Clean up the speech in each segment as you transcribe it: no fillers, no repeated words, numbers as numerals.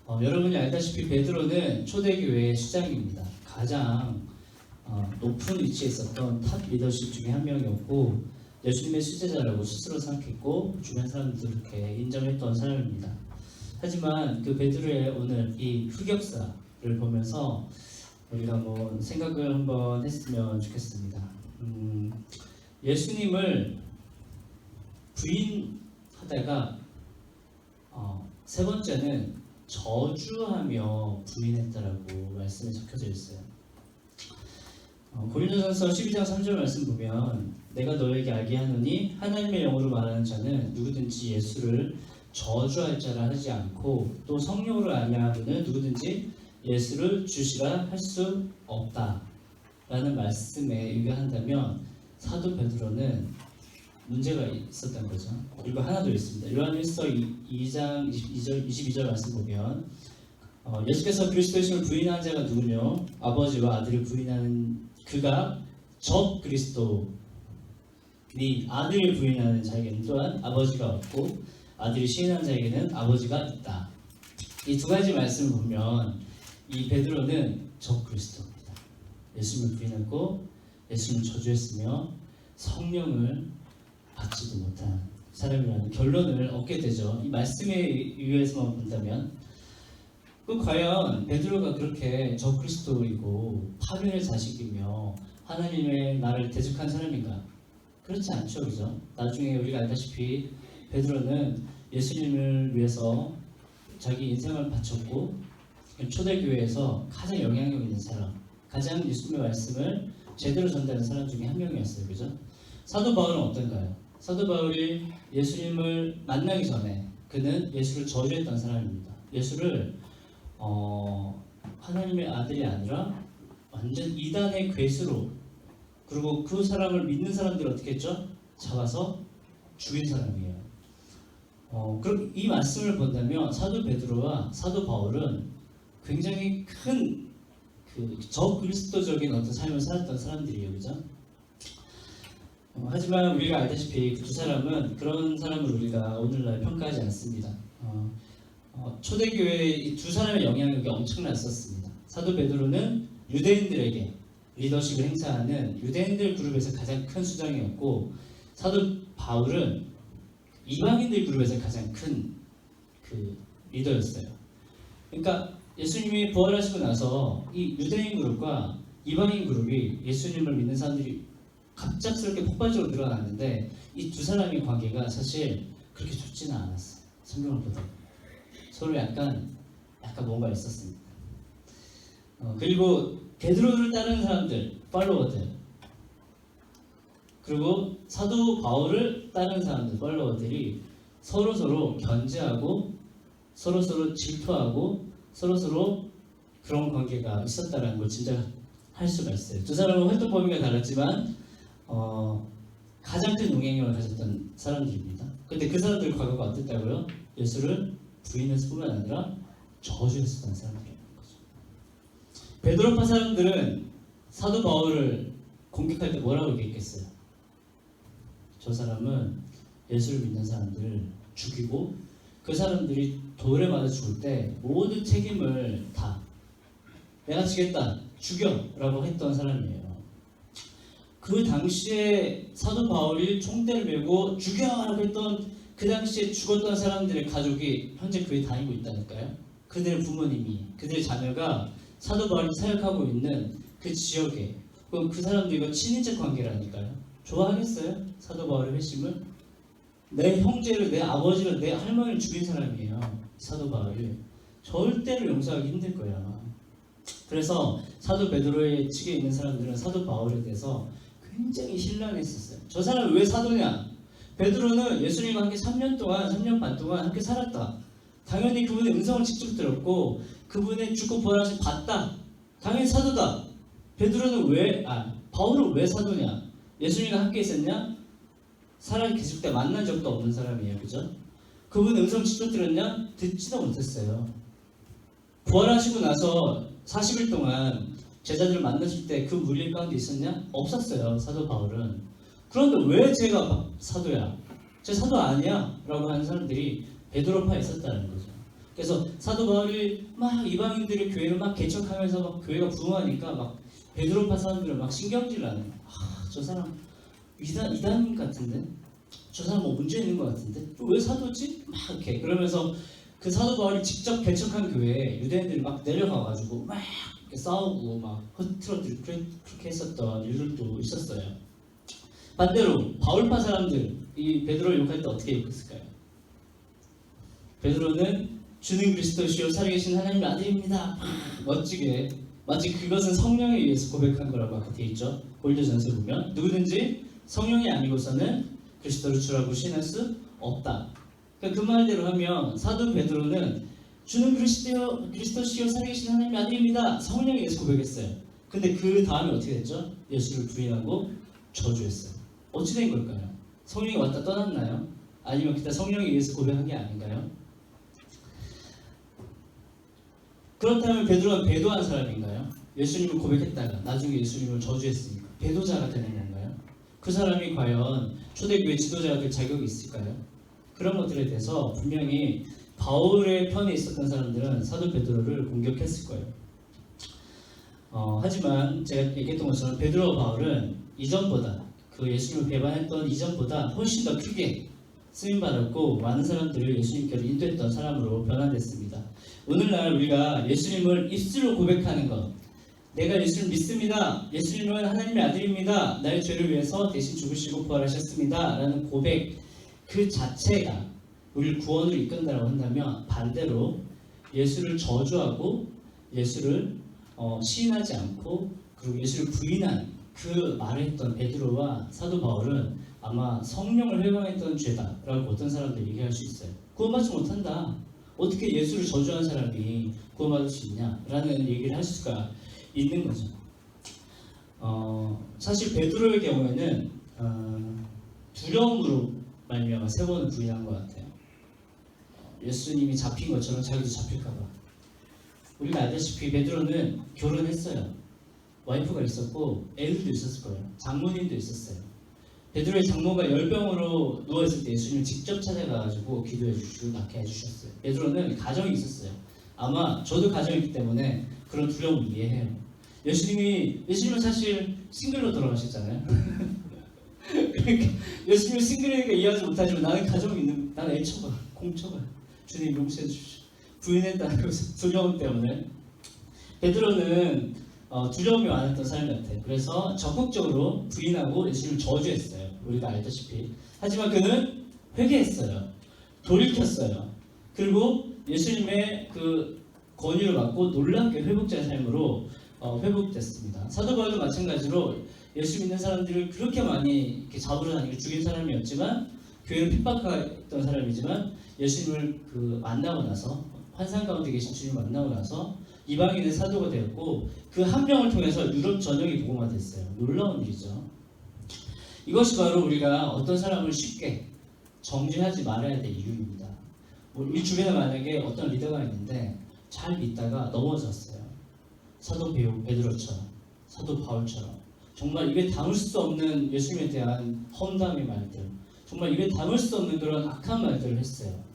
여러분이 알다시피 베드로는 초대교회의 수장입니다. 가장 높은 위치에 있었던 탑 리더십 중에 한 명이었고 예수님의 수제자라고 스스로 생각했고 주변 사람들도 그렇게 인정했던 사람입니다. 하지만 그 베드로의 오늘 이 흑역사를 보면서 우리가 생각을 한번 했으면 좋겠습니다. 예수님을 부인하다가 세 번째는 저주하며 부인했다라고 말씀에 적혀져 있어요. 고린도전서 12장 3절 말씀 보면 내가 너에게 알게 하노니 하나님의 영으로 말하는 자는 누구든지 예수를 저주할 자라 하지 않고 또 성령으로 아니하고는 누구든지 예수를 주시라 할 수 없다 라는 말씀에 의거한다면 사도 베드로는 문제가 있었던 거죠. 그리고 하나 더 있습니다. 요한일서 2장 22절 말씀 보면 예수께서 그리스도이심을 부인한 자가 누구며 아버지와 아들을 부인하는 그가 적 그리스도니 아들을 부인하는 자에게는 또한 아버지가 없고 아들을 시인한 자에게는 아버지가 있다. 이 두 가지 말씀을 보면 이 베드로는 적 그리스도입니다. 예수님을 부인하고 예수님을 저주했으며 성령을 받지도 못한 사람이라는 결론을 얻게 되죠. 이 말씀에 의해서만 본다면 과연 베드로가 그렇게 적그리스도이고 파멸의 자식이며 하나님의 나라를 대적한 사람인가? 그렇지 않죠, 그죠? 나중에 우리가 알다시피 베드로는 예수님을 위해서 자기 인생을 바쳤고 초대교회에서 가장 영향력 있는 사람, 가장 예수님의 말씀을 제대로 전달하는 사람 중에 한 명이었어요, 그죠? 사도 바울은 어떤가요? 사도 바울이 예수님을 만나기 전에 그는 예수를 저주했던 사람입니다. 예수를 하나님의 아들이 아니라 완전 이단의 괴수로, 그리고 그 사람을 믿는 사람들을 어떻게 했죠? 잡아서 죽인 사람이에요. 그럼 이 말씀을 본다면 사도 베드로와 사도 바울은 굉장히 큰 저그리스도적인 어떤 삶을 살았던 사람들이에요, 그죠? 하지만 우리가 알다시피 그 두 사람은 그런 사람을 우리가 오늘날 평가하지 않습니다. 초대교회의 이 두 사람의 영향력이 엄청났었습니다. 사도 베드로는 유대인들에게 리더십을 행사하는 유대인들 그룹에서 가장 큰 수장이었고 사도 바울은 이방인들 그룹에서 가장 큰 리더였어요. 그러니까 예수님이 부활하시고 나서 이 유대인 그룹과 이방인 그룹이 예수님을 믿는 사람들이 갑작스럽게 폭발적으로 늘어났는데 이 두 사람의 관계가 사실 그렇게 좋지는 않았어요. 성경을 보다 서로 약간 뭔가 있었습니다. 그리고 베드로를 따르는 사람들, 팔로워들, 그리고 사도 바울을 따르는 사람들, 팔로워들이 서로 견제하고 서로 질투하고 서로 그런 관계가 있었다는 걸 진짜 할 수가 있어요. 두 사람은 활동 범위가 달랐지만 가장 큰 영향력을 가졌던 사람들입니다. 근데 그 사람들 과거가 어땠다고요? 예수를 부인했을 뿐만 아니라 저주했었던 사람들이라는 거죠. 베드로파 사람들은 사도 바울을 공격할 때 뭐라고 얘기했겠어요? 저 사람은 예수를 믿는 사람들을 죽이고 그 사람들이 돌에 맞아 죽을 때 모든 책임을 다 내가 지겠다, 죽여라고 했던 사람이에요. 그 당시에 사도 바울이 총대를 메고 죽여라고 했던 그 당시에 죽었던 사람들의 가족이 현재 교회에 다니고 있다니까요. 그들의 부모님이, 그들의 자녀가 사도 바울이 사역하고 있는 그 지역에, 그럼 그 사람들과 친인척 관계라니까요. 좋아하겠어요? 사도 바울의 회심을? 내 형제를, 내 아버지를, 내 할머니를 죽인 사람이에요. 사도 바울이. 절대로 용서하기 힘들 거야. 그래서 사도 베드로의 측에 있는 사람들은 사도 바울에 대해서 굉장히 신란했었어요. 저 사람이 왜 사도냐? 베드로는 예수님과 함께 3년 반 동안 함께 살았다. 당연히 그분의 음성을 직접 들었고 그분의 죽고 부활하신 봤다. 당연히 사도다. 베드로는 바울은 왜 사도냐? 예수님과 함께 있었냐? 살아 계실 때 만난 적도 없는 사람이에요. 그죠? 그분의 음성 직접 들었냐? 듣지도 못했어요. 부활하시고 나서 40일 동안 제자들을 만나실 때 그 무리 가운데 있었냐? 없었어요. 사도 바울은. 그런데 왜 제가 사도야? 제 사도 아니야? 라고 하는 사람들이 베드로파에 있었다는 거죠. 그래서 사도 바울이 막 이방인들의 교회를 막 개척하면서 막 교회가 부흥하니까 막 베드로파 사람들은 막 신경질 나는 거야. 저 사람 이단 같은데? 저 사람 뭐 문제 있는 것 같은데? 왜 사도지? 막 이렇게 그러면서 그 사도 바울이 직접 개척한 교회에 유대인들이 막 내려가가지고 막 이렇게 싸우고 막 흐트러뜨리고 그렇게 했었던 일들도 있었어요. 반대로 바울파 사람들 이 베드로를 욕할 때 어떻게 욕했을까요? 베드로는 주는 그리스도시요 살아계신 하나님의 아들입니다. 멋지게 마치 그것은 성령에 의해서 고백한 거라고 아까 돼 있죠. 고린도전서 보면 누구든지 성령이 아니고서는 그리스도를 주라고 신할 수 없다. 그러니까 그 말대로 하면 사도 베드로는 주는 그리스도시요 살아계신 하나님의 아들입니다. 성령에 의해서 고백했어요. 근데 그 다음에 어떻게 됐죠? 예수를 부인하고 저주했어요. 어찌 된 걸까요? 성령이 왔다 떠났나요? 아니면 그때 성령에 의해서 고백한 게 아닌가요? 그렇다면 베드로가 배도한 사람인가요? 예수님을 고백했다가 나중에 예수님을 저주했으니까 배도자가 되는 건가요? 그 사람이 과연 초대교회 지도자가 될 자격이 있을까요? 그런 것들에 대해서 분명히 바울의 편에 있었던 사람들은 사도 베드로를 공격했을 거예요. 하지만 제가 얘기했던 것처럼 베드로와 바울은 이전보다 그 예수님을 배반했던 이전보다 훨씬 더 크게 쓰임받았고 많은 사람들을 예수님께로 인도했던 사람으로 변화됐습니다. 오늘날 우리가 예수님을 입술로 고백하는 것, 내가 예수를 믿습니다. 예수님은 하나님의 아들입니다. 나의 죄를 위해서 대신 죽으시고 부활하셨습니다. 라는 고백 그 자체가 우리를 구원으로 이끈다고 한다면 반대로 예수를 저주하고 예수를 시인하지 않고 그리고 예수를 부인한 그 말을 했던 베드로와 사도 바울은 아마 성령을 회방했던 죄다라고 어떤 사람들 얘기할 수 있어요. 구원받지 못한다. 어떻게 예수를 저주한 사람이 구원받을 수 있냐라는 얘기를 할 수가 있는 거죠. 사실 베드로의 경우에는 두려움으로 말미암아 세 번을 부인한 것 같아요. 예수님이 잡힌 것처럼 자기도 잡힐까봐. 우리가 알다시피 베드로는 결혼했어요. 와이프가 있었고 애들도 있었을 거예요. 장모님도 있었어요. 베드로의 장모가 열병으로 누워있을 때 예수님을 직접 찾아가가지고 기도해 주시고 낫게 해주셨어요. 베드로는 가정이 있었어요. 아마 저도 가정이 있기 때문에 그런 두려움을 이해해요. 예수님은 사실 싱글로 돌아가셨잖아요. 그러니까 예수님이 싱글이니까 이해하지 못하지만 나는 가정이 있는, 나는 애처가, 공처가 주님 용서해 주십시오. 부인했다는 그 두려움 때문에 베드로는 두려움이 많았던 사람 같아요. 그래서 적극적으로 부인하고 예수님을 저주했어요. 우리가 알다시피. 하지만 그는 회개했어요. 돌이켰어요. 그리고 예수님의 그 권유를 받고 놀랍게 회복자의 삶으로 회복됐습니다. 사도 바울도 마찬가지로 예수 믿는 사람들을 그렇게 많이 이렇게 잡으러 다니고 죽인 사람이었지만 교회를 핍박했던 사람이지만 예수님을 만나고 나서 환상 가운데 계신 주님을 만나고 나서 이방인의 사도가 되었고 그 한 명을 통해서 유럽 전역이 복음화됐어요. 놀라운 일이죠. 이것이 바로 우리가 어떤 사람을 쉽게 정죄하지 말아야 될 이유입니다. 우리 주변에 만약에 어떤 리더가 있는데 잘 믿다가 넘어졌어요. 사도 베드로처럼, 사도 바울처럼 정말 입에 담을 수 없는 예수님에 대한 험담의 말들, 정말 입에 담을 수 없는 그런 악한 말들을 했어요.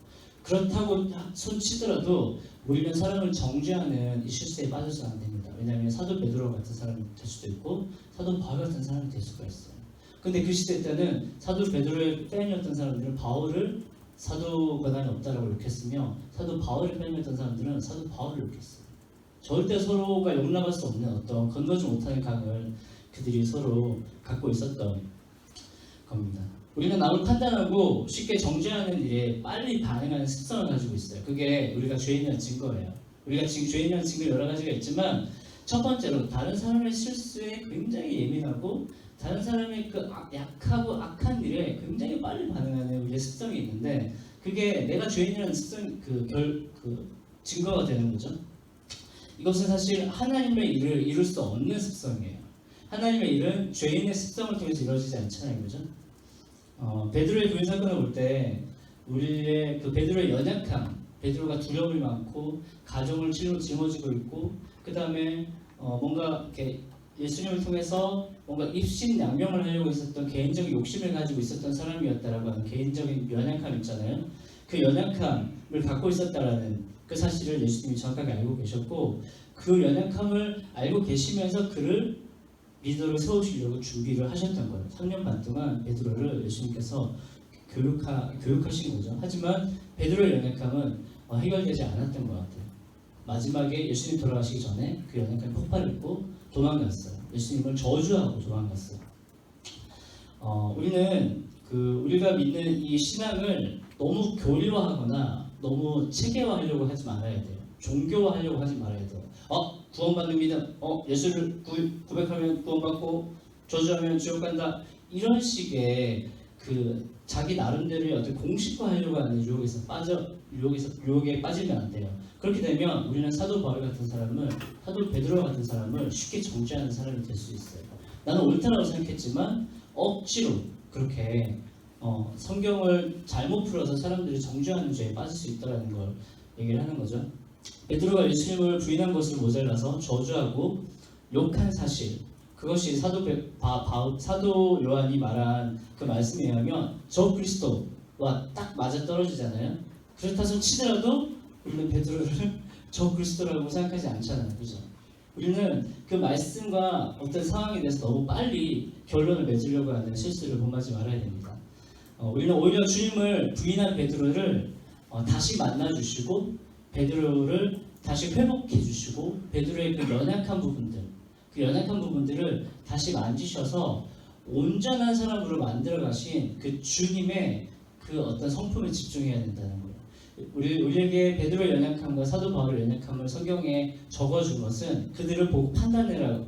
그렇다고 손치더라도 우리는 사람을 정죄하는 이 실수에 빠져서는 안 됩니다. 왜냐하면 사도 베드로 같은 사람이 될 수도 있고 사도 바울 같은 사람이 될 수가 있어요. 근데 그 시대 때는 사도 베드로의 팬이었던 사람들은 바울을 사도 권한이 없다라고 욕했으며 사도 바울의 팬이었던 사람들은 사도 바울을 욕했어요. 절대 서로가 용납할 수 없는 어떤 건너지 못하는 강을 그들이 서로 갖고 있었던 겁니다. 우리는 남을 판단하고 쉽게 정죄하는 일에 빨리 반응하는 습성을 가지고 있어요. 그게 우리가 죄인이라는 증거예요. 우리가 지금 죄인이라는 증거 여러 가지가 있지만 첫 번째로 다른 사람의 실수에 굉장히 예민하고 다른 사람의 그 약하고 악한 일에 굉장히 빨리 반응하는 우리의 습성이 있는데 그게 내가 죄인이라는 습성 증거가 되는 거죠. 이것은 사실 하나님의 일을 이룰 수 없는 습성이에요. 하나님의 일은 죄인의 습성을 통해서 이루어지지 않잖아요, 그죠? 베드로의 부인 사건을 볼 때 우리의 그 베드로의 연약함, 베드로가 두려움이 많고 가정을 짊어지고 있고 그 다음에 뭔가 이렇게 예수님을 통해서 뭔가 입신양명을 하려고 했었던 개인적인 욕심을 가지고 있었던 사람이었다라고 하는 개인적인 연약함 있잖아요. 그 연약함을 갖고 있었다라는 그 사실을 예수님이 정확하게 알고 계셨고 그 연약함을 알고 계시면서 그를 리더로 세우시려고 준비를 하셨던 거예요. 3년 반 동안 베드로를 예수님께서 교육하신 거죠. 하지만 베드로의 연약함은 해결되지 않았던 것 같아요. 마지막에 예수님 돌아가시기 전에 그 연약함이 폭발했고 도망갔어요. 예수님을 저주하고 도망갔어요. 우리는 우리가 믿는 이 신앙을 너무 교리화하거나 너무 체계화하려고 하지 말아야 돼요. 종교화하려고 하지 말아야 돼요. 구원받는 믿음, 예수를 고백하면 구원받고 저주하면 지옥 간다. 이런 식의 자기 나름대로의 어떤 공식화하려고 하는 유혹에 빠지면 안 돼요. 그렇게 되면 우리는 사도 베드로 같은 사람을 쉽게 정죄하는 사람이 될 수 있어요. 나는 옳다라고 생각했지만 억지로 그렇게 성경을 잘못 풀어서 사람들이 정죄하는 죄에 빠질 수 있다는 걸 얘기를 하는 거죠. 베드로가 예수님을 부인한 것을 모자라서 저주하고 욕한 사실, 그것이 사도 요한이 말한 그 말씀에 의하면 저 그리스도와 딱 맞아 떨어지잖아요. 그렇다 치더라도 우리는 베드로를 저 그리스도라고 생각하지 않잖아요. 그죠? 우리는 그 말씀과 어떤 상황에 대해서 너무 빨리 결론을 맺으려고 하는 실수를 범하지 말아야 됩니다. 우리는 오히려 주님을 부인한 베드로를 다시 만나주시고 베드로를 다시 회복해 주시고 베드로의 그 연약한 부분들을 다시 만지셔서 온전한 사람으로 만들어 가신 그 주님의 그 어떤 성품에 집중해야 된다는 거예요. 우리에게 베드로의 연약함과 사도 바울의 연약함을 성경에 적어준 것은 그들을 보고 판단해라고,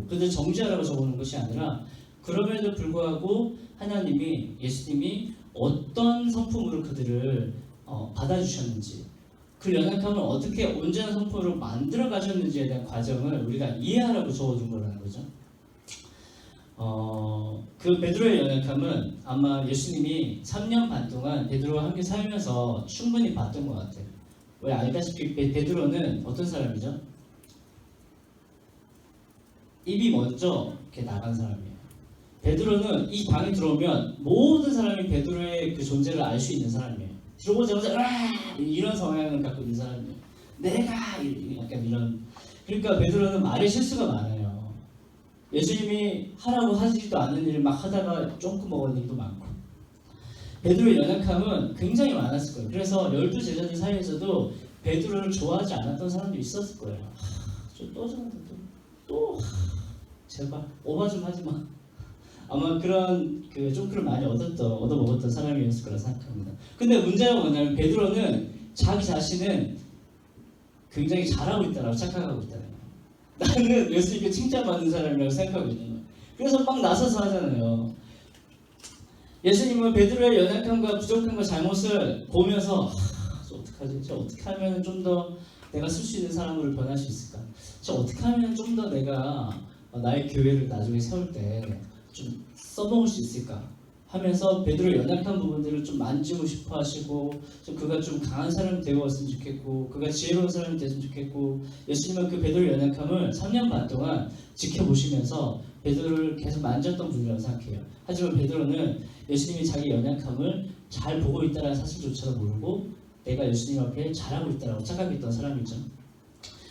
그들 정죄하라고 적어놓은 것이 아니라 그럼에도 불구하고 예수님이 어떤 성품으로 그들을 받아주셨는지, 그 연약함을 어떻게 온전한 성품으로 만들어 가셨는지에 대한 과정을 우리가 이해하라고 적어둔 거라는 거죠. 그 베드로의 연약함은 아마 예수님이 3년 반 동안 베드로와 함께 살면서 충분히 봤던 것 같아요. 왜 알다시피 베드로는 어떤 사람이죠? 입이 먼저 이렇게 나간 사람이에요. 베드로는 이 방에 들어오면 모든 사람이 베드로의 그 존재를 알 수 있는 사람이에요. 들어오자마자 이런 성향을 갖고 있는 사람이에요. 내가 약간 이런. 그러니까 베드로는 말에 실수가 많아요. 예수님이 하라고 하지도 않는 일을 막 하다가 쫑긋 먹은 일도 많고. 베드로의 연약함은 굉장히 많았을 거예요. 그래서 12 제자들 사이에서도 베드로를 좋아하지 않았던 사람도 있었을 거예요. 제발 오바 좀 하지 마. 아마 그런 쫑크를 많이 얻어먹었던 사람이었을 거라 생각합니다. 근데 문제가 뭐냐면 베드로는 자기 자신은 굉장히 잘하고 있다라고 착각하고 있다는 거예요. 나는 예수님께 칭찬받는 사람이라고 생각하고 있는 거예요. 그래서 막 나서서 하잖아요. 예수님은 베드로의 연약함과 부족함과 잘못을 보면서 어떡하지? 저 어떻게 하면 좀 더 내가 쓸 수 있는 사람으로 변할 수 있을까? 저 어떻게 하면 좀 더 내가 나의 교회를 나중에 세울 때 좀 써먹을 수 있을까 하면서 베드로의 연약한 부분들을 좀 만지고 싶어 하시고, 좀 그가 좀 강한 사람이 되었으면 좋겠고, 그가 지혜로운 사람이 됐으면 좋겠고, 예수님은 그 베드로의 연약함을 3년 반 동안 지켜보시면서 베드로를 계속 만졌던 분이라고 생각해요. 하지만 베드로는 예수님이 자기 연약함을 잘 보고 있다는 사실조차도 모르고 내가 예수님 앞에 잘하고 있다고 착각했던 사람이죠.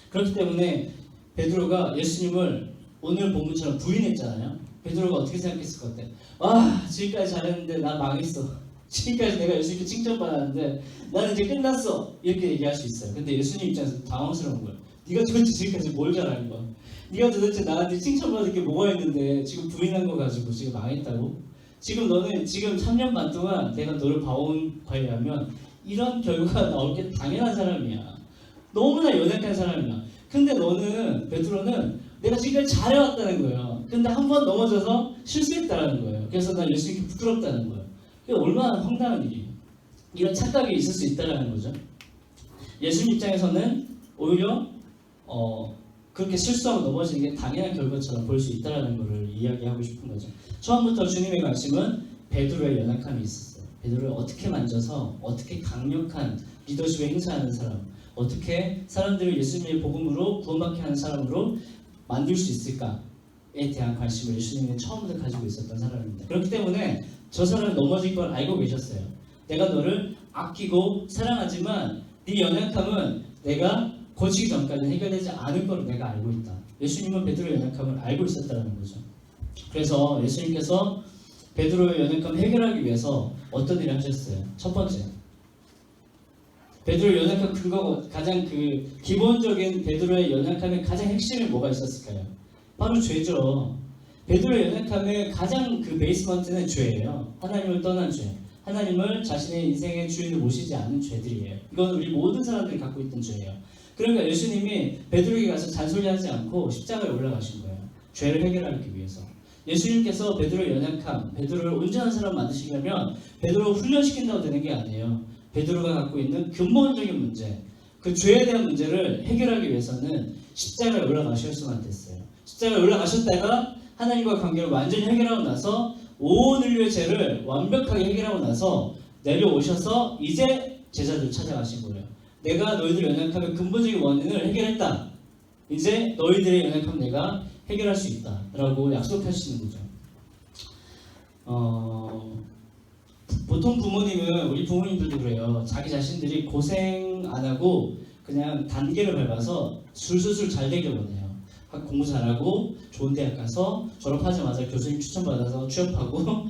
그렇기 때문에 베드로가 예수님을 오늘 본문처럼 부인했잖아요. 베드로가 어떻게 생각했을 것 같아? 지금까지 잘했는데 나 망했어. 지금까지 내가 예수님께 칭찬받았는데 나는 이제 끝났어. 이렇게 얘기할 수 있어요. 근데 예수님 입장에서 당황스러운 거예요. 네가 도대체 지금까지 뭘 잘한 거야? 네가 도대체 나한테 칭찬받을 게 뭐가 있는데 지금 부인한 거 가지고 지금 망했다고? 너는 지금 3년 반 동안 내가 너를 봐온 바에 의하면 이런 결과가 나올 게 당연한 사람이야. 너무나 연약한 사람이야. 근데 베드로는 내가 지금까지 잘해왔다는 거예요. 근데 한 번 넘어져서 실수했다는 거예요. 그래서 난 예수님께 부끄럽다는 거예요. 그게 얼마나 황당한 일이에요. 이런 착각이 있을 수 있다는 거죠. 예수님 입장에서는 오히려 그렇게 실수하고 넘어지는 게 당연한 결과처럼 보일 수 있다는 것을 이야기하고 싶은 거죠. 처음부터 주님의 말씀은 베드로의 연약함이 있었어요. 베드로를 어떻게 만져서 어떻게 강력한 리더십을 행사하는 사람, 어떻게 사람들을 예수님의 복음으로 구원받게 하는 사람으로 만들 수 있을까에 대한 관심을 예수님은 처음부터 가지고 있었던 사람입니다. 그렇기 때문에 저 사람이 넘어질 걸 알고 계셨어요. 내가 너를 아끼고 사랑하지만 네 연약함은 내가 고치기 전까지 해결되지 않을 거로 내가 알고 있다. 예수님은 베드로의 연약함을 알고 있었다는 거죠. 그래서 예수님께서 베드로의 연약함을 해결하기 위해서 어떤 일을 하셨어요? 첫 번째, 베드로의 연약함 근거가 가장 기본적인 베드로의 연약함의 가장 핵심에 뭐가 있었을까요? 바로 죄죠. 베드로의 연약함의 가장 베이스먼트는 죄예요. 하나님을 떠난 죄, 하나님을 자신의 인생의 주인을 모시지 않는 죄들이에요. 이건 우리 모든 사람들이 갖고 있던 죄예요. 그러니까 예수님이 베드로에게 가서 잔소리하지 않고 십자가에 올라가신 거예요. 죄를 해결하기 위해서. 예수님께서 베드로의 연약함, 베드로를 온전한 사람 만드시려면 베드로를 훈련시킨다고 되는 게 아니에요. 베드로가 갖고 있는 근본적인 문제, 그 죄에 대한 문제를 해결하기 위해서는 십자가에 올라가셨으면 됐어요. 십자가에 올라가셨다가 하나님과 관계를 완전히 해결하고 나서 온 인류의 죄를 완벽하게 해결하고 나서 내려오셔서 이제 제자들을 찾아가신 거예요. 내가 너희들의 연약함의 근본적인 원인을 해결했다. 이제 너희들의 연약함 내가 해결할 수 있다 라고 약속하시는 거죠. 보통 부모님은, 우리 부모님들도 그래요. 자기 자신들이 고생 안 하고 그냥 단계를 밟아서 술술술 잘 되길 원해요. 공부 잘하고 좋은 대학 가서 졸업하자마자 교수님 추천받아서 취업하고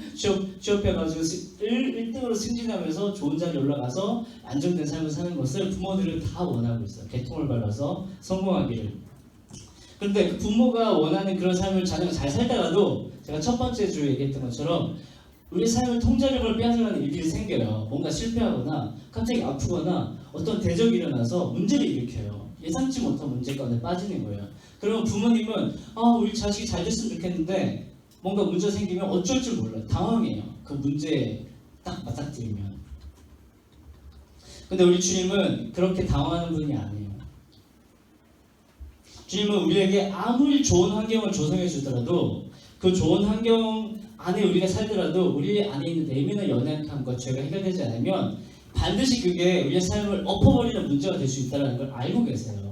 취업해가지고 1등으로 승진하면서 좋은 자리에 올라가서 안정된 삶을 사는 것을 부모들은 다 원하고 있어요. 개통을 밟아서 성공하기를. 그런데 부모가 원하는 그런 삶을 자녀가 잘 살다가도 제가 첫 번째 주에 얘기했던 것처럼 우리 삶의 통제력을 빼앗으려는 일들이 생겨요. 뭔가 실패하거나 갑자기 아프거나 어떤 대적이 일어나서 문제를 일으켜요. 예상치 못한 문제 가운데 빠지는 거예요. 그러면 부모님은 우리 자식이 잘 됐으면 좋겠는데 뭔가 문제가 생기면 어쩔 줄 몰라요. 당황해요. 그 문제에 딱 맞닥뜨리면. 근데 우리 주님은 그렇게 당황하는 분이 아니에요. 주님은 우리에게 아무리 좋은 환경을 조성해 주더라도 그 좋은 환경 안에 우리가 살더라도 우리 안에 있는 내면의 연약함과 죄가 해결되지 않으면 반드시 그게 우리의 삶을 엎어버리는 문제가 될 수 있다는 걸 알고 계세요.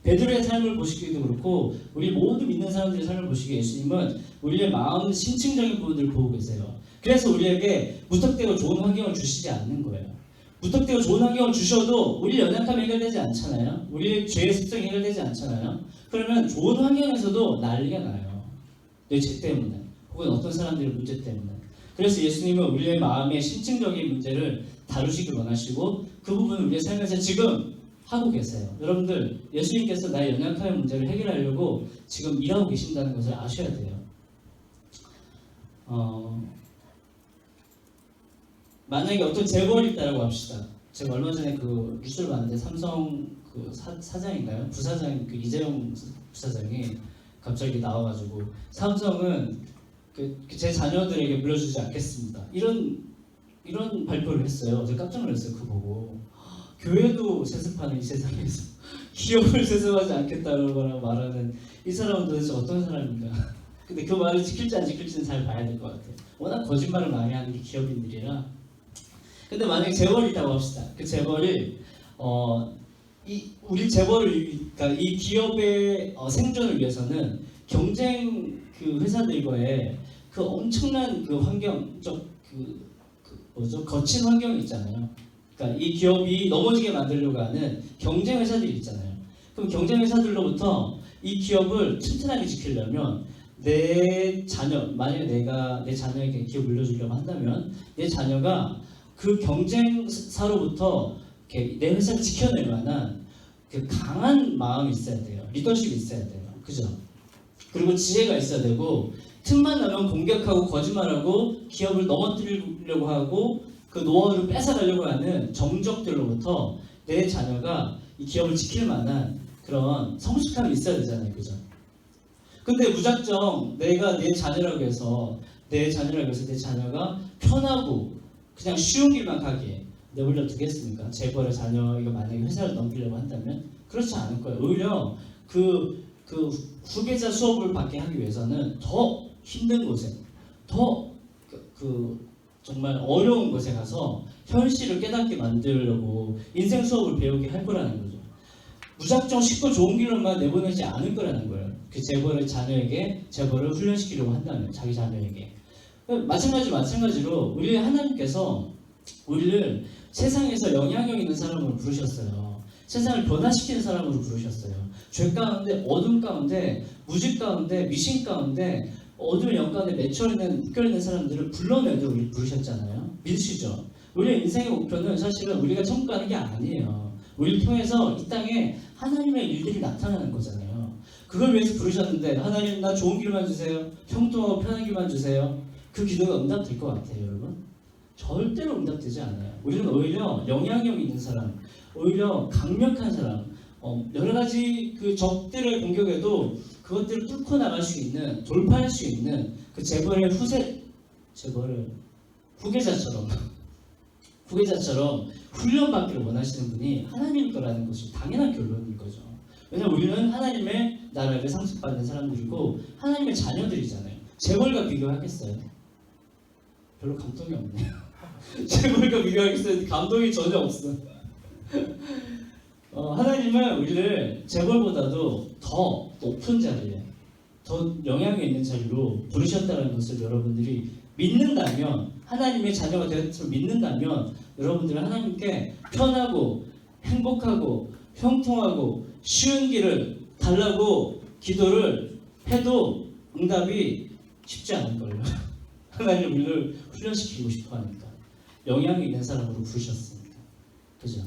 베드로의 삶을 보시기도 그렇고 우리 모두 믿는 사람들의 삶을 보시기에 예수님은 우리의 마음 심층적인 부분들을 보고 계세요. 그래서 우리에게 무턱대고 좋은 환경을 주시지 않는 거예요. 무턱대고 좋은 환경을 주셔도 우리 연약함이 해결되지 않잖아요. 우리의 죄의 습성이 해결되지 않잖아요. 그러면 좋은 환경에서도 난리가 나요. 내 죄 때문에 혹은 어떤 사람들의 문제 때문에. 그래서 예수님은 우리의 마음의 심층적인 문제를 다루시길 원하시고 그 부분을 우리의 삶에서 지금 하고 계세요. 여러분들, 예수님께서 나의 연약함의 문제를 해결하려고 지금 일하고 계신다는 것을 아셔야 돼요. 만약에 어떤 재벌이 있다고 합시다. 제가 얼마 전에 뉴스를 봤는데 삼성 사장인가요? 부사장 이재용 부사장이 갑자기 나와가지고 삼성은 제 자녀들에게 물려주지 않겠습니다. 이런 발표를 했어요. 어제 깜짝 놀랐어요. 그거 보고. 교회도 세습하는 이 세상에서 기업을 세습하지 않겠다는 거라 말하는 이 사람은 도대체 어떤 사람인가. 근데 그 말을 지킬지 안 지킬지는 잘 봐야 될 것 같아요. 워낙 거짓말을 많이 하는 게 기업인들이라. 근데 만약에 재벌이 있다고 합시다. 그 재벌이 우리 재벌을, 그러니까 이 기업의 생존을 위해서는 경쟁 회사들과의 엄청난 환경적 거친 환경이 있잖아요. 그러니까 이 기업이 넘어지게 만들려고 하는 경쟁 회사들이 있잖아요. 그럼 경쟁 회사들로부터 이 기업을 튼튼하게 지키려면 내 자녀, 만약에 내가 내 자녀에게 기업 물려주려고 한다면 내 자녀가 그 경쟁사로부터 내 회사를 지켜낼 만한 강한 마음이 있어야 돼요. 리더십이 있어야 돼요. 그죠? 그리고 지혜가 있어야 되고, 틈만 나면 공격하고 거짓말하고 기업을 넘어뜨리려고 하고 그 노하우를 뺏어가려고 하는 정적들로부터 내 자녀가 이 기업을 지킬 만한 그런 성숙함이 있어야 되잖아요. 그죠? 근데 무작정 내가 내 자녀라고 해서 내 자녀가 편하고 그냥 쉬운 길만 가기에 내버려 두겠습니까? 재벌의 자녀 이거 만약에 회사를 넘기려고 한다면 그렇지 않을 거예요. 오히려 그 후계자 수업을 받게 하기 위해서는 더 힘든 곳에, 더 정말 어려운 곳에 가서 현실을 깨닫게 만들려고 인생 수업을 배우게 할 거라는 거죠. 무작정 쉽고 좋은 길로만 내보내지 않을 거라는 거예요. 그 재벌의 자녀에게 재벌을 훈련시키려고 한다면 자기 자녀에게. 마찬가지로 우리 하나님께서 우리를 세상에서 영향력 있는 사람으로 부르셨어요. 세상을 변화시키는 사람으로 부르셨어요. 죄 가운데, 어둠 가운데, 무지 가운데, 미신 가운데, 어둠의 영 가운데 묶여있는 사람들을 불러내도록 우리 부르셨잖아요. 믿으시죠? 우리의 인생의 목표는 사실은 우리가 천국 가는 게 아니에요. 우리를 통해서 이 땅에 하나님의 일들이 나타나는 거잖아요. 그걸 위해서 부르셨는데 하나님 나 좋은 길만 주세요. 형통하고 편한 길만 주세요. 그 기도가 응답될 것 같아요, 여러분? 절대로 응답되지 않아요. 우리는 오히려 영향력 있는 사람, 오히려 강력한 사람, 여러 가지 그 적들의 공격에도 그것들을 뚫고 나갈 수 있는, 돌파할 수 있는 그 재벌의 후계자처럼 훈련받기를 원하시는 분이 하나님일 거라는 것이 당연한 결론인 거죠. 왜냐하면 우리는 하나님의 나라를 상속받는 사람들이고 하나님의 자녀들이잖아요. 재벌과 비교하겠어요? 별로 감동이 없네요. 재벌과 비교하겠어요? 감동이 전혀 없어. 하나님은 우리를 재벌보다도 더 높은 자리에, 더 영향이 있는 자리로 부르셨다는 것을 여러분들이 믿는다면, 하나님의 자녀가 되었음을 믿는다면 여러분들은 하나님께 편하고 행복하고 형통하고 쉬운 길을 달라고 기도를 해도 응답이 쉽지 않을 거예요. 하나님 우리를 훈련시키고 싶어 하니까 영향이 있는 사람으로 부르셨습니다. 그죠?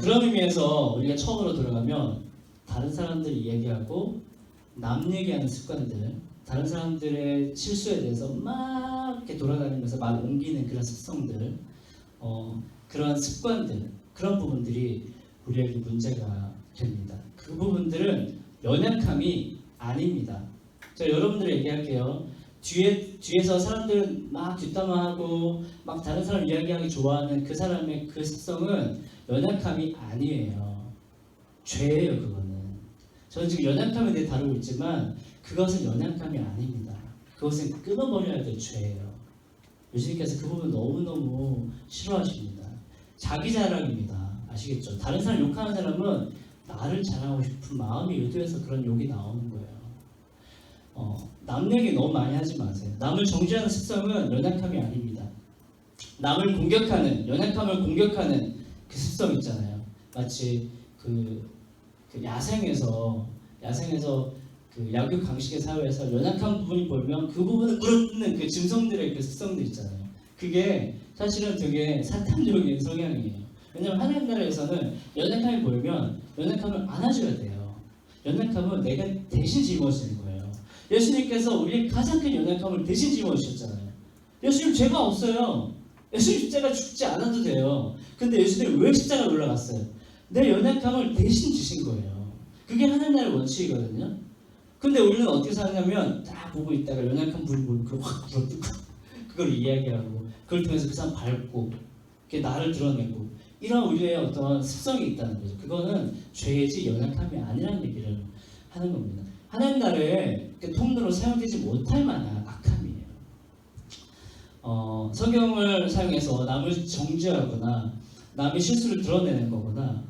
그런 의미에서 우리가 처음으로 들어가면 다른 사람들이 얘기하고 남 얘기하는 습관들, 다른 사람들의 실수에 대해서 막 이렇게 돌아다니면서 말 옮기는 그런 습성들, 그런 습관들, 그런 부분들이 우리에게 문제가 됩니다. 그 부분들은 연약함이 아닙니다. 자, 여러분들 얘기할게요. 뒤에서 사람들은 막 뒷담화하고 막 다른 사람 이야기하기 좋아하는 그 사람의 그 습성은 연약함이 아니에요. 죄예요, 그거는. 저는 지금 연약함에 대해 다루고 있지만 그것은 연약함이 아닙니다. 그것은 끊어버려야 될 죄예요. 예수님께서 그 부분 너무너무 싫어하십니다. 자기 자랑입니다. 아시겠죠? 다른 사람 욕하는 사람은 나를 자랑하고 싶은 마음이 의도해서 그런 욕이 나오는 거예요. 남 얘기 너무 많이 하지 마세요. 남을 정죄하는 습성은 연약함이 아닙니다. 남을 공격하는, 연약함을 공격하는 그 습성 있잖아요. 마치 그 야생에서 그 약육 강식의 사회에서 연약한 부분이 보이면 그 부분을 물어뜯는 그 짐승들의 그 습성들 있잖아요. 그게 사실은 되게 사탄적인 성향이에요. 왜냐하면 하나님 나라에서는 연약함이 보이면 연약함을 안아줘야 돼요. 연약함은 내가 대신 짊어지는 거예요. 예수님께서 우리의 가장 큰 연약함을 대신 짊어지셨잖아요. 예수님 죄가 없어요. 예수님 십자가 죽지 않아도 돼요. 근데 예수님이 왜 십자가에 올라갔어요? 내 연약함을 대신 주신 거예요. 그게 하나님 나라의 원칙이거든요. 근데 우리는 어떻게 사냐면 딱 보고 있다가 연약한 분이 보면 그걸 확 불어뜯고 그걸 이야기하고 그걸 통해서 그 사람 밟고 그게 나를 드러내고 이런 우리의 어떤 습성이 있다는 거죠. 그거는 죄지 연약함이 아니라는 얘기를 하는 겁니다. 하나님 나라에 통로로 사용되지 못할 만한 악함이에요. 성경을 사용해서 남을 정죄하거나 남의 실수를 드러내는 거거나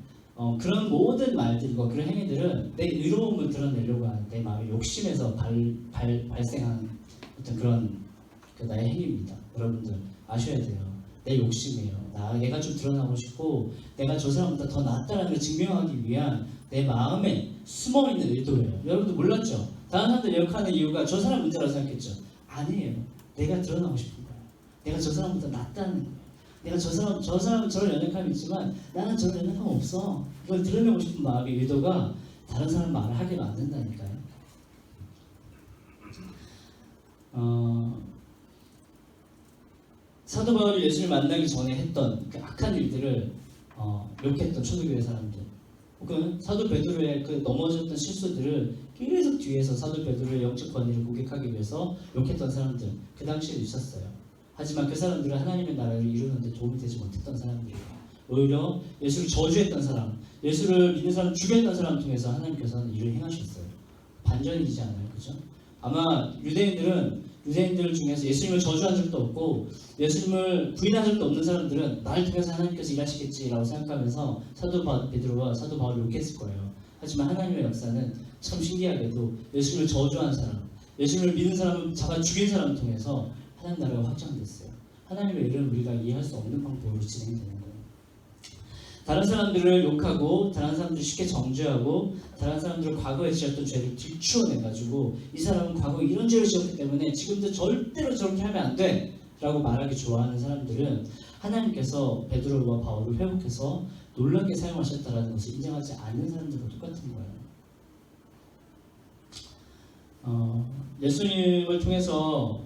그런 모든 말들과 그런 행위들은 내 의로움을 드러내려고 하는 내 마음의 욕심에서 발생한 어떤 그런 나의 행위입니다. 여러분들 아셔야 돼요. 내 욕심이에요. 얘가 좀 드러나고 싶고 내가 저 사람보다 더 낫다는 걸 증명하기 위한 내 마음에 숨어있는 의도예요. 여러분들 몰랐죠? 다른 사람들 욕하는 이유가 저 사람 문제라고 생각했죠? 아니에요. 내가 드러나고 싶은 거예요. 내가 저 사람보다 낫다는 거예요. 내가 저 사람은 저런 연약함이 있지만 나는 저런 연약함 없어. 그걸 드러내고 싶은 마음의 의도가 다른 사람 말을 하게 만든다니까요. 사도 바울이 예수를 만나기 전에 했던 그 악한 일들을 욕했던 초대교회 사람들, 혹은 사도 베드로의 그 넘어졌던 실수들을 계속 뒤에서 사도 베드로의 영적 권위를 공격하기 위해서 욕했던 사람들, 그 당시에도 있었어요. 하지만 그 사람들은 하나님의 나라를 이루는데 도움이 되지 못했던 사람들이에요. 오히려 예수를 저주했던 사람, 예수를 믿는 사람 죽였던 사람 통해서 하나님께서는 일을 행하셨어요. 반전이지 않아요, 그죠? 아마 유대인들 중에서 예수님을 저주한 적도 없고 예수님을 부인한 적도 없는 사람들은 나를 통해서 하나님께서 일하시겠지라고 생각하면서 사도 베드로와 사도 바울을 욕했을 거예요. 하지만 하나님의 역사는 참 신기하게도 예수님을 저주한 사람, 예수님을 믿는 사람을 잡아 죽인 사람을 통해서 하나님 나라가 확장됐어요. 하나님의 일은 우리가 이해할 수 없는 방법으로 진행되는 거예요. 다른 사람들을 욕하고 다른 사람들을 쉽게 정죄하고 다른 사람들을 과거에 지었던 죄를 뒤추어내가지고 이 사람은 과거에 이런 죄를 지었기 때문에 지금도 절대로 저렇게 하면 안 돼! 라고 말하기 좋아하는 사람들은 하나님께서 베드로와 바울을 회복해서 놀랍게 사용하셨다는 것을 인정하지 않는 사람들과 똑같은 거예요. 예수님을 통해서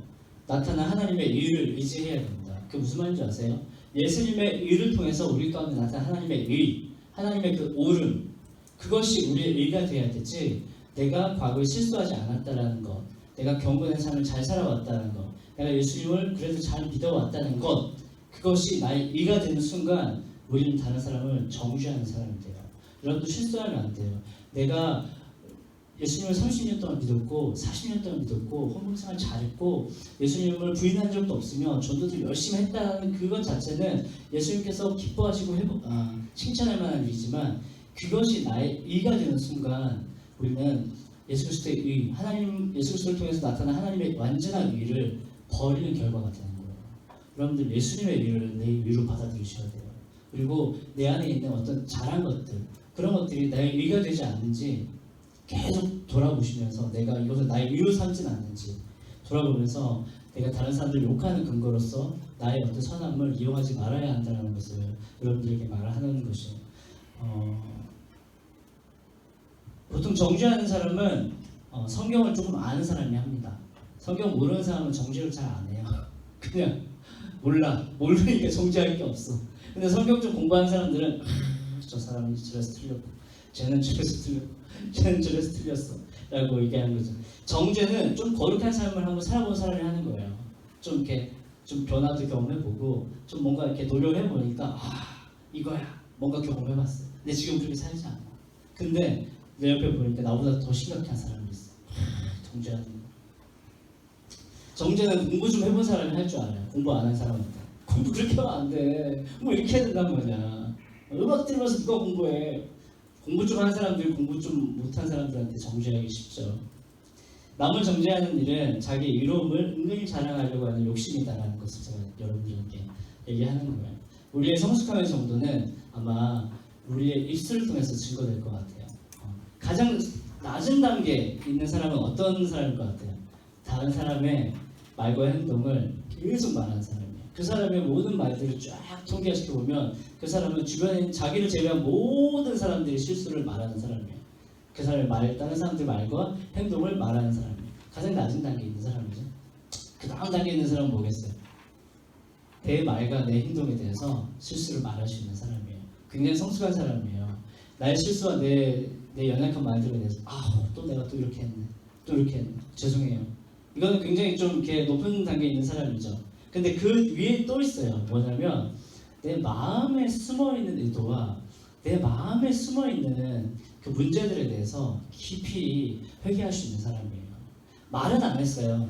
나타난 하나님의 의를 의지해야 됩니다. 그게 무슨 말인지 아세요? 예수님의 의를 통해서 우리 가운데 나타난 하나님의 의, 하나님의 그 옳음, 그것이 우리의 의가 되어야 되지, 내가 과거에 실수하지 않았다라는 것, 내가 경건한 삶을 잘 살아왔다는 것, 내가 예수님을 그래도 잘 믿어왔다는 것, 그것이 나의 의가 되는 순간 우리는 다른 사람을 정죄하는 사람이 돼요. 여러분도 실수하면 안 돼요. 내가 예수님을 30년 동안 믿었고 40년 동안 믿었고 헌금생활 잘했고 예수님을 부인한 적도 없으며 전도도 열심히 했다는 그것 자체는 예수님께서 기뻐하시고 칭찬할 만한 일이지만, 그것이 나의 의가 되는 순간 우리는 예수 그리스도의 의, 하나님 예수 그리스도를 통해서 나타난 하나님의 완전한 의를 버리는 결과가 되는 거예요. 여러분들 예수님의 의를 내 의로 받아들이셔야 돼요. 그리고 내 안에 있는 어떤 잘한 것들, 그런 것들이 나의 의가 되지 않는지 계속 돌아보시면서 내가 이것을 나의 의로 삼진 않는지 돌아보면서 내가 다른 사람들을 욕하는 근거로서 나의 어떤 선함을 이용하지 말아야 한다는 것을 여러분들에게 말하는 것이, 보통 정죄하는 사람은 성경을 조금 아는 사람이 합니다. 성경 모르는 사람은 정죄를 잘 안 해요. 그냥 모르니까 정죄할 게 없어. 근데 성경 좀 공부하는 사람들은 저 사람이 저래서 틀렸고 쟤는 저래서 틀렸고 쟤는 저래서 틀렸어 라고 얘기하는 거죠. 정죄는 좀 거룩한 삶을 한번 살아본 사람이 하는 거예요. 좀 이렇게 좀 변화도 경험해보고 좀 뭔가 이렇게 노력해보니까 이거야, 뭔가 경험해봤어. 근데 지금 그렇게 살지 않아. 근데 내 옆에 보니까 나보다 더 심각한 사람이 있어. 정죄하는 거. 정죄는 공부 좀 해본 사람이 할 줄 알아요. 공부 안 한 사람한테 공부 그렇게 하면 안 돼, 뭐 이렇게 해야 된단 말이야. 음악 들으면서 누가 공부해. 공부 좀 한 사람들, 공부 좀 못한 사람들한테 정죄하기 쉽죠. 남을 정죄하는 일은 자기 의로움을 은근히 자랑하려고 하는 욕심이다라는 것을 제가 여러분들께 얘기하는 거예요. 우리의 성숙함의 정도는 아마 우리의 입술을 통해서 증거될 것 같아요. 가장 낮은 단계에 있는 사람은 어떤 사람일 것 같아요? 다른 사람의 말과 행동을 계속 말하는 사람이에요. 그 사람의 모든 말들을 쫙 통계시켜보면 그 사람은 주변에 자기를 제외한 모든 사람들이 실수를 말하는 사람이에요. 그 사람의 다른 사람들 말과 행동을 말하는 사람이에요. 가장 낮은 단계에 있는 사람이죠. 그 다음 단계에 있는 사람은 뭐겠어요? 내 말과 내 행동에 대해서 실수를 말할 수 있는 사람이에요. 굉장히 성숙한 사람이에요. 나의 실수와 내 연약한 말들에 대해서 또 내가 또 이렇게 했네, 또 이렇게 했네, 죄송해요. 이거는 굉장히 좀 이렇게 높은 단계에 있는 사람이죠. 근데 그 위에 또 있어요. 뭐냐면 내 마음에 숨어있는 의도와 내 마음에 숨어있는 그 문제들에 대해서 깊이 회개할 수 있는 사람이에요. 말은 안 했어요.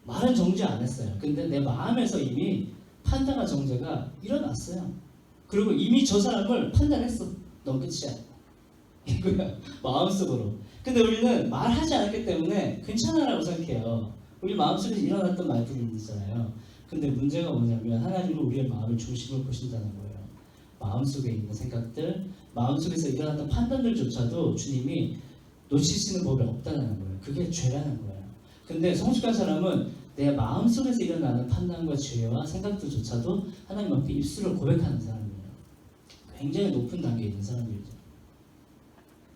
말은 정죄 안 했어요. 근데 내 마음에서 이미 판단과 정죄가 일어났어요. 그리고 이미 저 사람을 판단했어. 넌 끝이야. 이거야. 마음속으로. 근데 우리는 말하지 않았기 때문에 괜찮아라고 생각해요. 우리 마음속에서 일어났던 말들이 있잖아요. 근데 문제가 뭐냐면 하나님은 우리의 마음을 중심으로 보신다는 거예요. 마음속에 있는 생각들, 마음속에서 일어났던 판단들조차도 주님이 놓치시는 법이 없다는 거예요. 그게 죄라는 거예요. 근데 성숙한 사람은 내 마음속에서 일어나는 판단과 죄와 생각들조차도 하나님 앞에 입술로 고백하는 사람이에요. 굉장히 높은 단계에 있는 사람들이죠.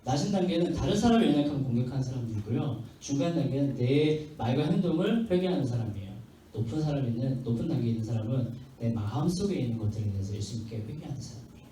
낮은 단계는 다른 사람의 연약함을 공격하는 사람들이고요. 중간 단계는 내 말과 행동을 회개하는 사람이에요. 높은 단계에 있는 사람은 내 마음속에 있는 것들에 대해서 예수님께 회개하는 사람이에요.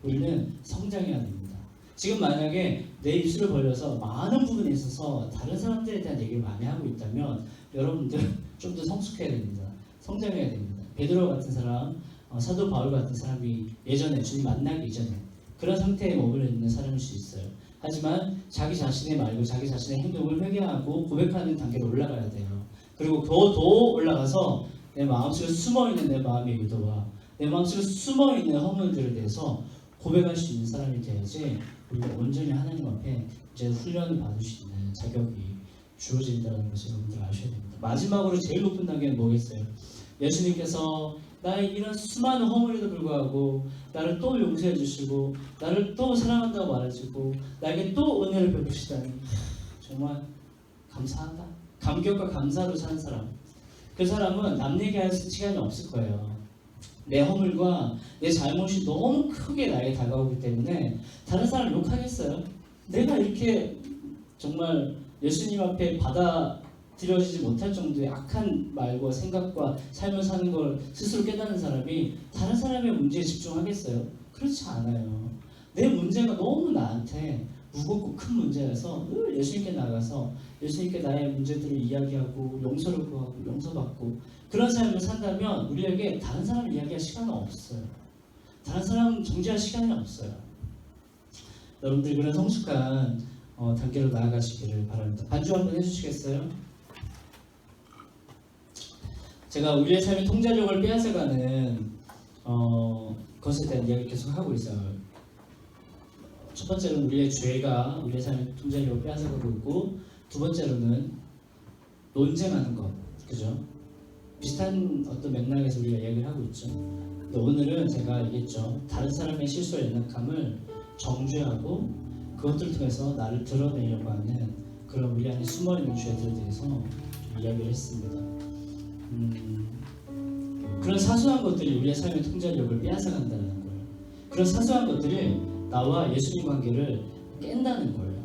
우리는 성장해야 됩니다. 지금 만약에 내 입술을 벌려서 많은 부분에 있어서 다른 사람들에 대한 얘기를 많이 하고 있다면 여러분들 좀 더 성숙해야 됩니다. 성장해야 됩니다. 베드로 같은 사람, 사도 바울 같은 사람이 예전에 주님 만나기 이전에 그런 상태에 머물러 있는 사람일 수 있어요. 하지만 자기 자신의 말과 자기 자신의 행동을 회개하고 고백하는 단계로 올라가야 돼요. 그리고 더 올라가서 내 마음속에 숨어있는 내 마음의 의도와 내 마음속에 숨어있는 허물들에 대해서 고백할 수 있는 사람이 돼야지 우리가 온전히 하나님 앞에 이제 훈련을 받을 수 있는 자격이 주어진다는 것을 여러분들 아셔야 됩니다. 마지막으로 제일 높은 단계는 뭐겠어요? 예수님께서 나의 이런 수많은 허물에도 불구하고 나를 또 용서해 주시고 나를 또 사랑한다고 말해주고 나에게 또 은혜를 베푸시다니 정말 감사하다. 감격과 감사로 사는 사람, 그 사람은 남 얘기할 시간이 없을 거예요. 내 허물과 내 잘못이 너무 크게 나에게 다가오기 때문에 다른 사람을 욕하겠어요? 내가 이렇게 정말 예수님 앞에 받아들여지지 못할 정도의 악한 말과 생각과 삶을 사는 걸 스스로 깨닫는 사람이 다른 사람의 문제에 집중하겠어요? 그렇지 않아요. 내 문제가 너무 나한테 무겁고 큰 문제라서 늘 예수님께 나가서 예수님께 나의 문제들을 이야기하고 용서를 구하고 용서받고 그런 삶을 산다면 우리에게 다른 사람을 이야기할 시간은 없어요. 다른 사람 정죄할 시간이 없어요. 여러분들이 그런 성숙한 단계로 나아가시기를 바랍니다. 반주 한번 해주시겠어요? 제가 우리의 삶의 통제력을 빼앗아가는 것에 대한 이야기를 계속 하고 있어요. 첫 번째로는 우리의 죄가 우리의 삶의 통제력을 빼앗아가고 있고, 두 번째로는 논쟁하는 것, 그죠? 비슷한 어떤 맥락에서 우리가 이야기를 하고 있죠. 근데 오늘은 제가 얘기했죠. 다른 사람의 실수와 연약함을 정죄하고 그것들을 통해서 나를 드러내려고 하는 그런 우리 안에 숨어있는 죄들에 대해서 이야기를 했습니다. 그런 사소한 것들이 우리의 삶의 통제력을 빼앗아간다는 거예요. 그런 사소한 것들이 나와 예수님 관계를 깬다는 거예요.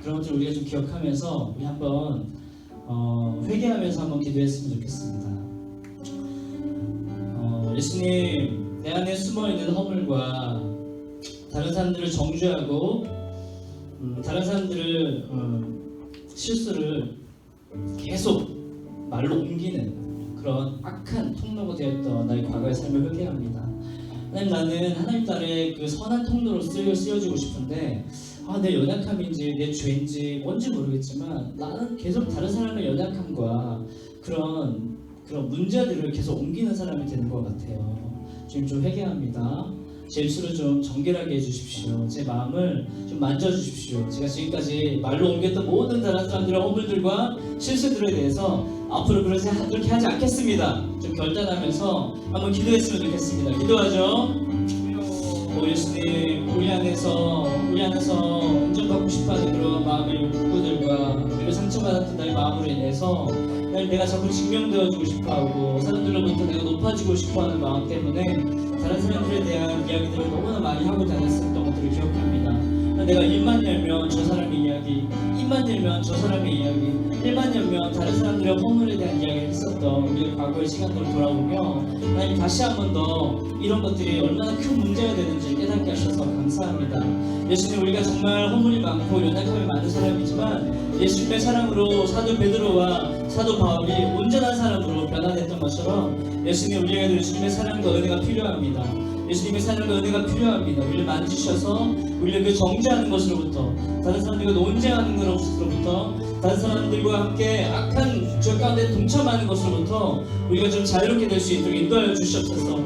그런 것들을 우리가 좀 기억하면서 우리 한번 회개하면서 한번 기도했으면 좋겠습니다. 예수님, 내 안에 숨어있는 허물과 다른 사람들을 정죄하고 다른 사람들을 실수를 계속 말로 옮기는 그런 악한 통로가 되었던 나의 과거의 삶을 회개합니다. 하나님, 나는 하나님 딸의 그 선한 통로로 쓰여지고 싶은데 내 연약함인지 내 죄인지 뭔지 모르겠지만 나는 계속 다른 사람의 연약함과 그런 문제들을 계속 옮기는 사람이 되는 것 같아요. 주님, 좀 회개합니다. 제 입술을 좀 정결하게 해주십시오. 제 마음을 좀 만져주십시오. 제가 지금까지 말로 옮겼던 모든 다른 사람들의 허물들과 실수들에 대해서 앞으로 그렇게 하지 않겠습니다. 좀 결단하면서 한번 기도했으면 좋겠습니다. 기도하죠. 오 예수님, 우리 안에서 인정받고 싶어하는 그런 마음의 욕구들과 그리고 상처받았던 나의 마음으로 인해서 내가 자꾸 증명되어주고 싶어하고 사람들로부터 내가 높아지고 싶어하는 마음 때문에 다른 사람들에 대한 이야기들을 너무나 많이 하고 다녔었던 것들을 기억합니다. 내가 입만 열면 저 사람의 이야기, 입만 열면 저 사람의 이야기, 입만 열면 다른 사람들의 허물에 대한 이야기를 했었던 우리의 과거의 시간들을 돌아보며 하나님, 다시 한 번 더 이런 것들이 얼마나 큰 문제가 되는지 깨닫게 하셔서 감사합니다. 예수님, 우리가 정말 허물이 많고 연약함이 많은 사람이지만 예수님의 사랑으로 사도 베드로와 사도 바울이 온전한 사람으로 변화됐던 것처럼 예수님, 우리에게도 예수님의 사랑과 은혜가 필요합니다. 예수님의 사랑과 은혜가 필요합니다. 우리를 만지셔서 우리를 그 정죄하는 것으로부터, 다른 사람들과 논쟁하는 것으로부터, 다른 사람들과 함께 악한 죄 가운데 동참하는 것으로부터 우리가 좀 자유롭게 될 수 있도록 인도하여 주시옵소서.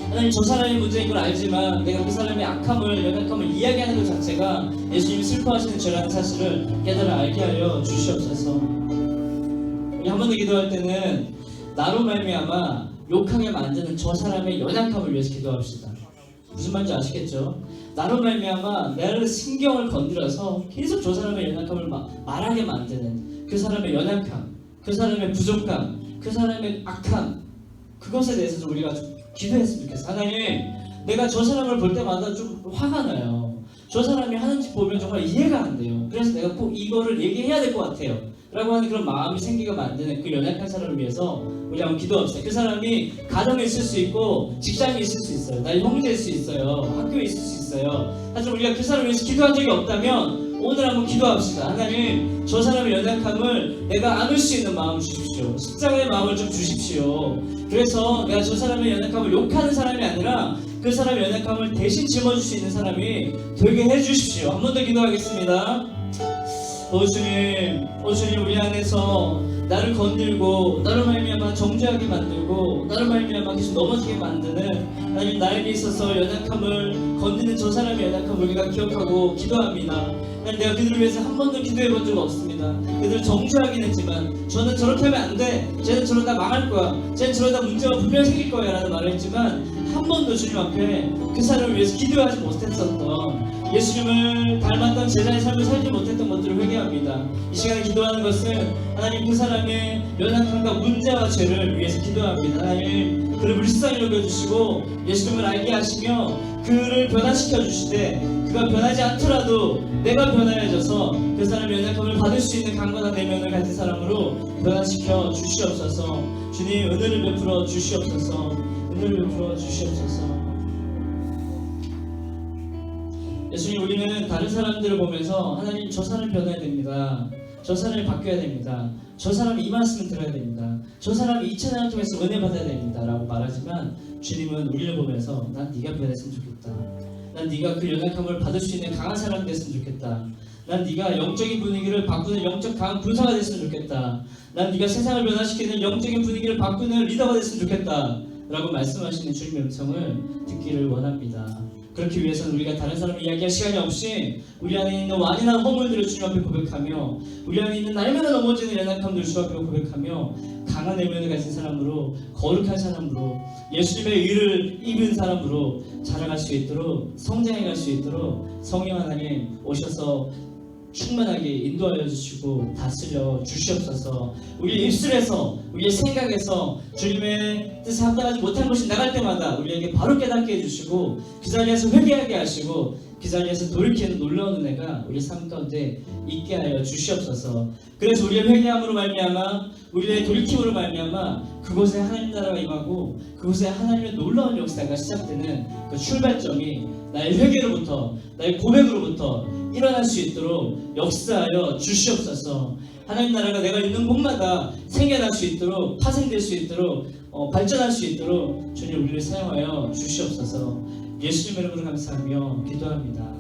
하나님, 저 사람의 문제인 걸 알지만 내가 그 사람의 악함을, 연약함을 이야기하는 것 자체가 예수님이 슬퍼하시는 죄라는 사실을 깨달아 알게 하여 주시옵소서. 우리 한 번 더 기도할 때는 나로 말미암아 욕하게 만드는 저 사람의 연약함을 위해서 기도합시다. 무슨 말인지 아시겠죠? 나로 말미암아 나를 신경을 건드려서 계속 저 사람의 연약함을 말하게 만드는 그 사람의 연약함, 그 사람의 부족함, 그 사람의 악함, 그것에 대해서 좀 우리가 기도했으면 좋겠어요. 하나님, 내가 저 사람을 볼 때마다 좀 화가 나요. 저 사람이 하는 짓 보면 정말 이해가 안 돼요. 그래서 내가 꼭 이거를 얘기해야 될 것 같아요 라고 하는 그런 마음이 생기게 만드는 그 연약한 사람을 위해서 우리 한번 기도합시다. 그 사람이 가정에 있을 수 있고 직장에 있을 수 있어요. 나의 형제일 수 있어요. 학교에 있을 수 있어요. 하지만 우리가 그 사람을 위해서 기도한 적이 없다면 오늘 한번 기도합시다. 하나님, 저 사람의 연약함을 내가 안을 수 있는 마음을 주십시오. 십자가의 마음을 좀 주십시오. 그래서 내가 저 사람의 연약함을 욕하는 사람이 아니라 그 사람의 연약함을 대신 짊어질 수 있는 사람이 되게 해주십시오. 한 번 더 기도하겠습니다. 오 주님 우리 안에서 나를 건들고 나로 말미암아 정죄하게 만들고 나로 말미암아 계속 넘어지게 만드는 하나님 나에게 있어서 연약함을 건드는 저 사람의 연약함을 우리가 기억하고 기도합니다. 하나님 내가 그들을 위해서 한 번도 기도해 본 적 없습니다. 그들을 정죄하긴 했지만 저는 저렇게 하면 안 돼, 쟤는 저러다 망할 거야, 쟤는 저러다 문제가 분명히 생길 거야 라는 말을 했지만 한 번도 주님 앞에 그 사람을 위해서 기도하지 못했었던, 예수님을 닮았던 제자의 삶을 살지 못했던 것들을 회개합니다. 이 시간에 기도하는 것은 하나님 그 사람의 연약함과 문제와 죄를 위해서 기도합니다. 하나님 그를 불쌍히 여겨주시고 예수님을 알게 하시며 그를 변화시켜 주시되, 그가 변하지 않더라도 내가 변화해져서 그 사람의 연약함을 받을 수 있는 강건한 내면을 가진 사람으로 변화시켜 주시옵소서. 주님 은혜를 베풀어 주시옵소서. 은혜를 베풀어 주시옵소서. 예수님 우리는 다른 사람들을 보면서 하나님 저 사람 변해야 됩니다, 저 사람이 바뀌어야 됩니다, 저 사람이 이 말씀을 들어야 됩니다, 저 사람이 이 찬양을 통해서 은혜 받아야 됩니다 라고 말하지만 주님은 우리를 보면서 난 네가 변했으면 좋겠다, 난 네가 그 연약함을 받을 수 있는 강한 사람이 됐으면 좋겠다, 난 네가 영적인 분위기를 바꾸는 영적 강한 군사가 됐으면 좋겠다, 난 네가 세상을 변화시키는 영적인 분위기를 바꾸는 리더가 됐으면 좋겠다 라고 말씀하시는 주님의 음성을 듣기를 원합니다. 그렇기 위해서는 우리가 다른 사람을 이야기할 시간이 없이 우리 안에 있는 완연한 허물들을 주님 앞에 고백하며 우리 안에 있는 날마다 넘어지는 연약함들을 주 앞에 고백하며 강한 내면을 가진 사람으로, 거룩한 사람으로, 예수님의 의를 입은 사람으로 자라갈 수 있도록, 성장해 갈 수 있도록 성령 하나님 오셔서 충만하게 인도하여 주시고 다스려 주시옵소서. 우리의 입술에서, 우리의 생각에서 주님의 뜻에 합당하지 못한 것이 나갈 때마다 우리에게 바로 깨닫게 해주시고 그 자리에서 회개하게 하시고 그 자리에서 돌이키는 놀라운 은혜가 우리 삶 가운데 있게 하여 주시옵소서. 그래서 우리의 회개함으로 말미암아, 우리의 돌이킴으로 말미암아 그곳에 하나님 나라가 임하고 그곳에 하나님의 놀라운 역사가 시작되는 그 출발점이 나의 회개로부터, 나의 고백으로부터 일어날 수 있도록 역사하여 주시옵소서. 하나님 나라가 내가 있는 곳마다 생겨날 수 있도록, 파생될 수 있도록, 발전할 수 있도록 주님 우리를 사용하여 주시옵소서. 예수님 이름으로 감사하며 기도합니다.